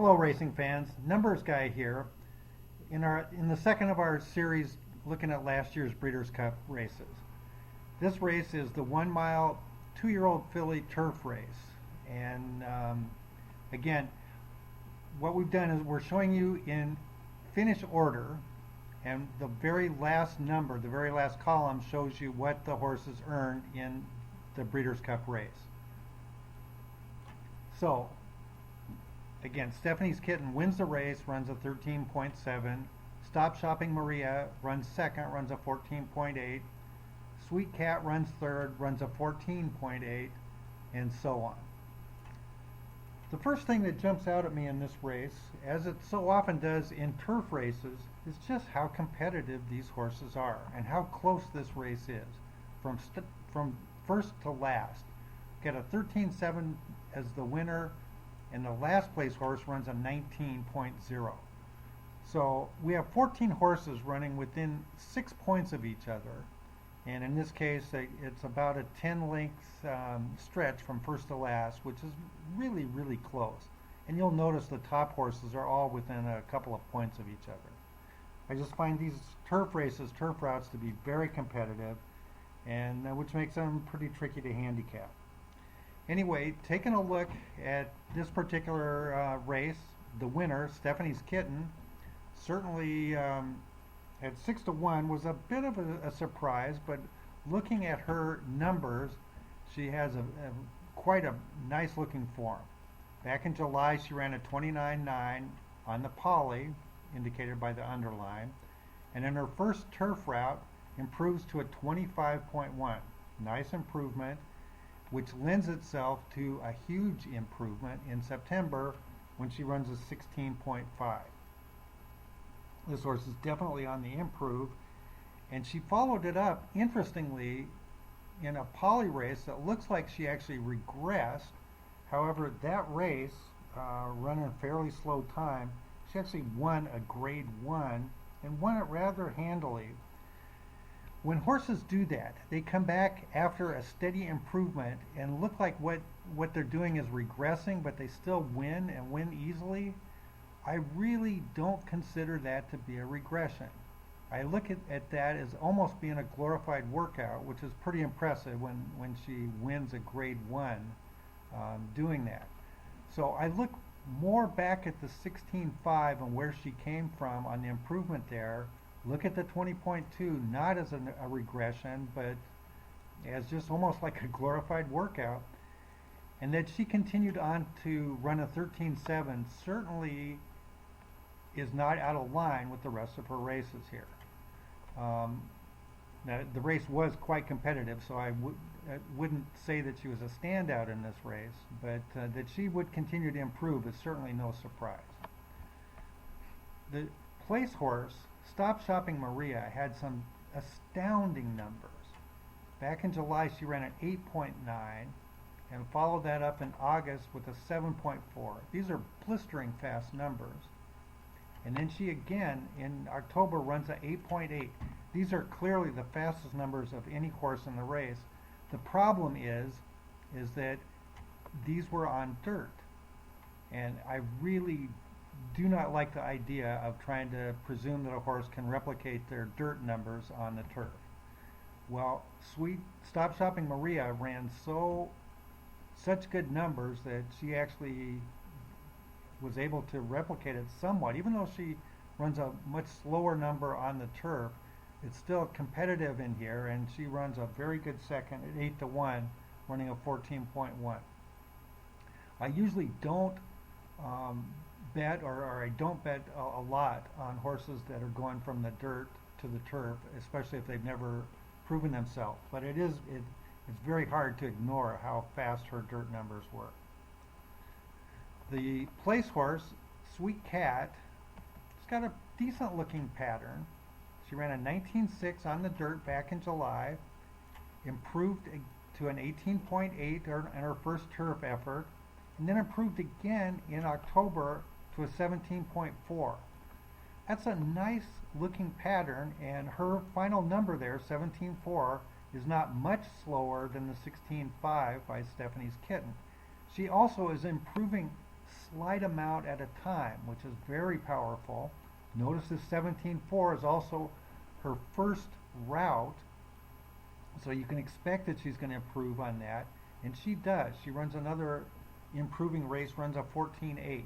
Hello racing fans, Numbers Guy here. In the second of our series looking at last year's Breeders' Cup races. This race is the 1 mile 2-year-old filly turf race. And again, what we've done is we're showing you in finish order, and the very last number, the very last column shows you what the horses earned in the Breeders' Cup race. So again, Stephanie's Kitten wins the race, runs a 13.7. Stop Shopping Maria runs second, runs a 14.8. Sweet Cat runs third, runs a 14.8, and so on. The first thing that jumps out at me in this race, as it so often does in turf races, is just how competitive these horses are and how close this race is from first to last. Get a 13.7 as the winner, and the last place horse runs a 19.0. So we have 14 horses running within 6 points of each other, and in this case it's about a 10 length stretch from first to last, which is really, really close. And you'll notice the top horses are all within a couple of points of each other. I just find these turf races, turf routes, to be very competitive, and which makes them pretty tricky to handicap. Anyway, taking a look at this particular race, the winner, Stephanie's Kitten, certainly at 6-1 was a bit of a surprise, but looking at her numbers, she has quite a nice looking form. Back in July, she ran a 29.9 on the poly, indicated by the underline, and in her first turf route, improves to a 25.1. Nice improvement, which lends itself to a huge improvement in September when she runs a 16.5. This horse is definitely on the improve, and she followed it up, interestingly, in a poly race that looks like she actually regressed. However, that race, run in a fairly slow time, she actually won a grade 1 and won it rather handily. When horses do that, they come back after a steady improvement and look like what they're doing is regressing, but they still win and win easily. I really don't consider that to be a regression. I look at that as almost being a glorified workout, which is pretty impressive when she wins a grade 1 doing that. So I look more back at the 16.5 and where she came from on the improvement there. Look at the 20.2, not as a regression, but as just almost like a glorified workout. And that she continued on to run a 13.7 certainly is not out of line with the rest of her races here. Now, the race was quite competitive, so I wouldn't say that she was a standout in this race, but that she would continue to improve is certainly no surprise. The place horse, Stop Shopping Maria, had some astounding numbers. Back in July, she ran an 8.9 and followed that up in August with a 7.4. These are blistering fast numbers. And then she again in October runs an 8.8. These are clearly the fastest numbers of any horse in the race. The problem is that these were on dirt, and I really do not like the idea of trying to presume that a horse can replicate their dirt numbers on the turf. Well, Stop Shopping Maria ran such good numbers that she actually was able to replicate it somewhat. Even though she runs a much slower number on the turf, it's still competitive in here, and she runs a very good second at 8-1, running a 14.1. I usually don't bet, or I don't bet a lot on horses that are going from the dirt to the turf, especially if they've never proven themselves. But it's very hard to ignore how fast her dirt numbers were. The place horse, Sweet Cat, it's got a decent looking pattern. She ran a 19.6 on the dirt back in July, improved to an 18.8 in her first turf effort, and then improved again in October to a 17.4. That's a nice looking pattern, and her final number there, 17.4, is not much slower than the 16.5 by Stephanie's Kitten. She also is improving slight amount at a time, which is very powerful. Notice this 17.4 is also her first route, so you can expect that she's going to improve on that, and she does. She runs another improving race, runs a 14.8.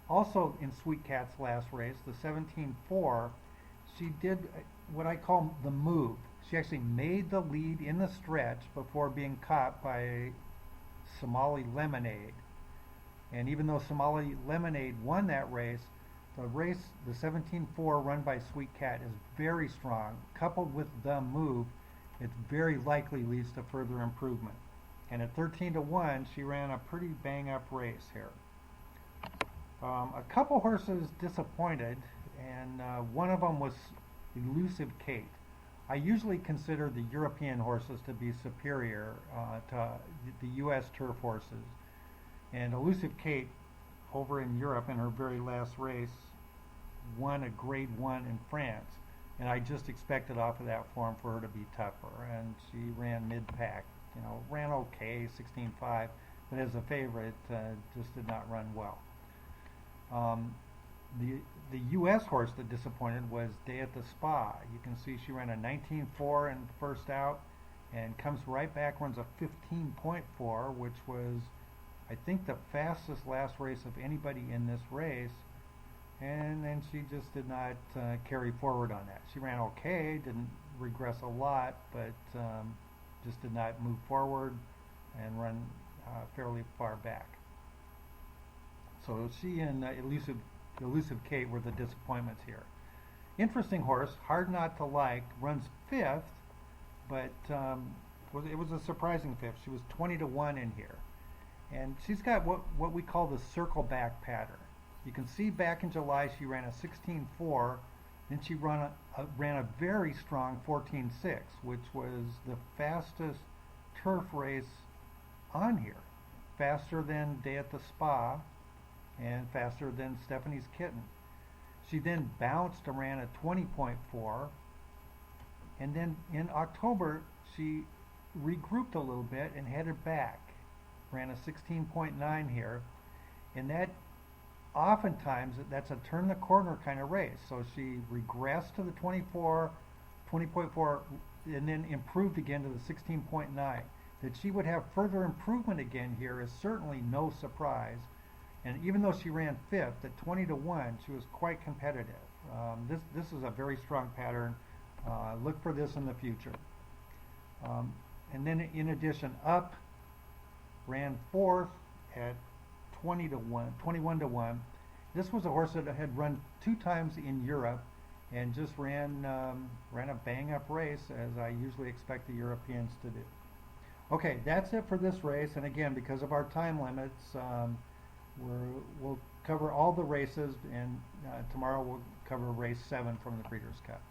Also in Sweet Cat's last race, the 17.4, she did what I call the move. She actually made the lead in the stretch before being caught by Somali Lemonade. And even though Somali Lemonade won that race, the 17.4 run by Sweet Cat is very strong. Coupled with the move, it very likely leads to further improvement. And at 13-1, she ran a pretty bang-up race here. A couple horses disappointed, and one of them was Elusive Kate. I usually consider the European horses to be superior to the U.S. turf horses. And Elusive Kate, over in Europe in her very last race, won a Grade 1 in France. And I just expected off of that form for her to be tougher. And she ran mid-pack. You know, ran okay, 16.5, but as a favorite, just did not run well. The U.S. horse that disappointed was Day at the Spa. You can see she ran a 19.4 in first out and comes right back, runs a 15.4, which was, I think, the fastest last race of anybody in this race. And then she just did not carry forward on that. She ran okay, didn't regress a lot, but just did not move forward and run fairly far back. So she and Elusive Kate were the disappointments here. Interesting horse, hard not to like, runs fifth, but it was a surprising fifth. She was 20-1 in here. And she's got what we call the circle back pattern. You can see back in July she ran a 16.4, then she ran a very strong 14.6, which was the fastest turf race on here. Faster than Day at the Spa and faster than Stephanie's Kitten. She then bounced and ran a 20.4, and then in October she regrouped a little bit and headed back. Ran a 16.9 here, and that oftentimes that's a turn the corner kind of race. So she regressed to the 20.4, and then improved again to the 16.9. That she would have further improvement again here is certainly no surprise. And even though she ran fifth at 20-1, she was quite competitive. This is a very strong pattern. Look for this in the future. And then in addition, Up ran fourth at 21-1. This was a horse that had run 2 times in Europe and just ran a bang-up race, as I usually expect the Europeans to do. Okay, that's it for this race. And again, because of our time limits, we'll cover all the races, and tomorrow we'll cover race 7 from the Breeders' Cup.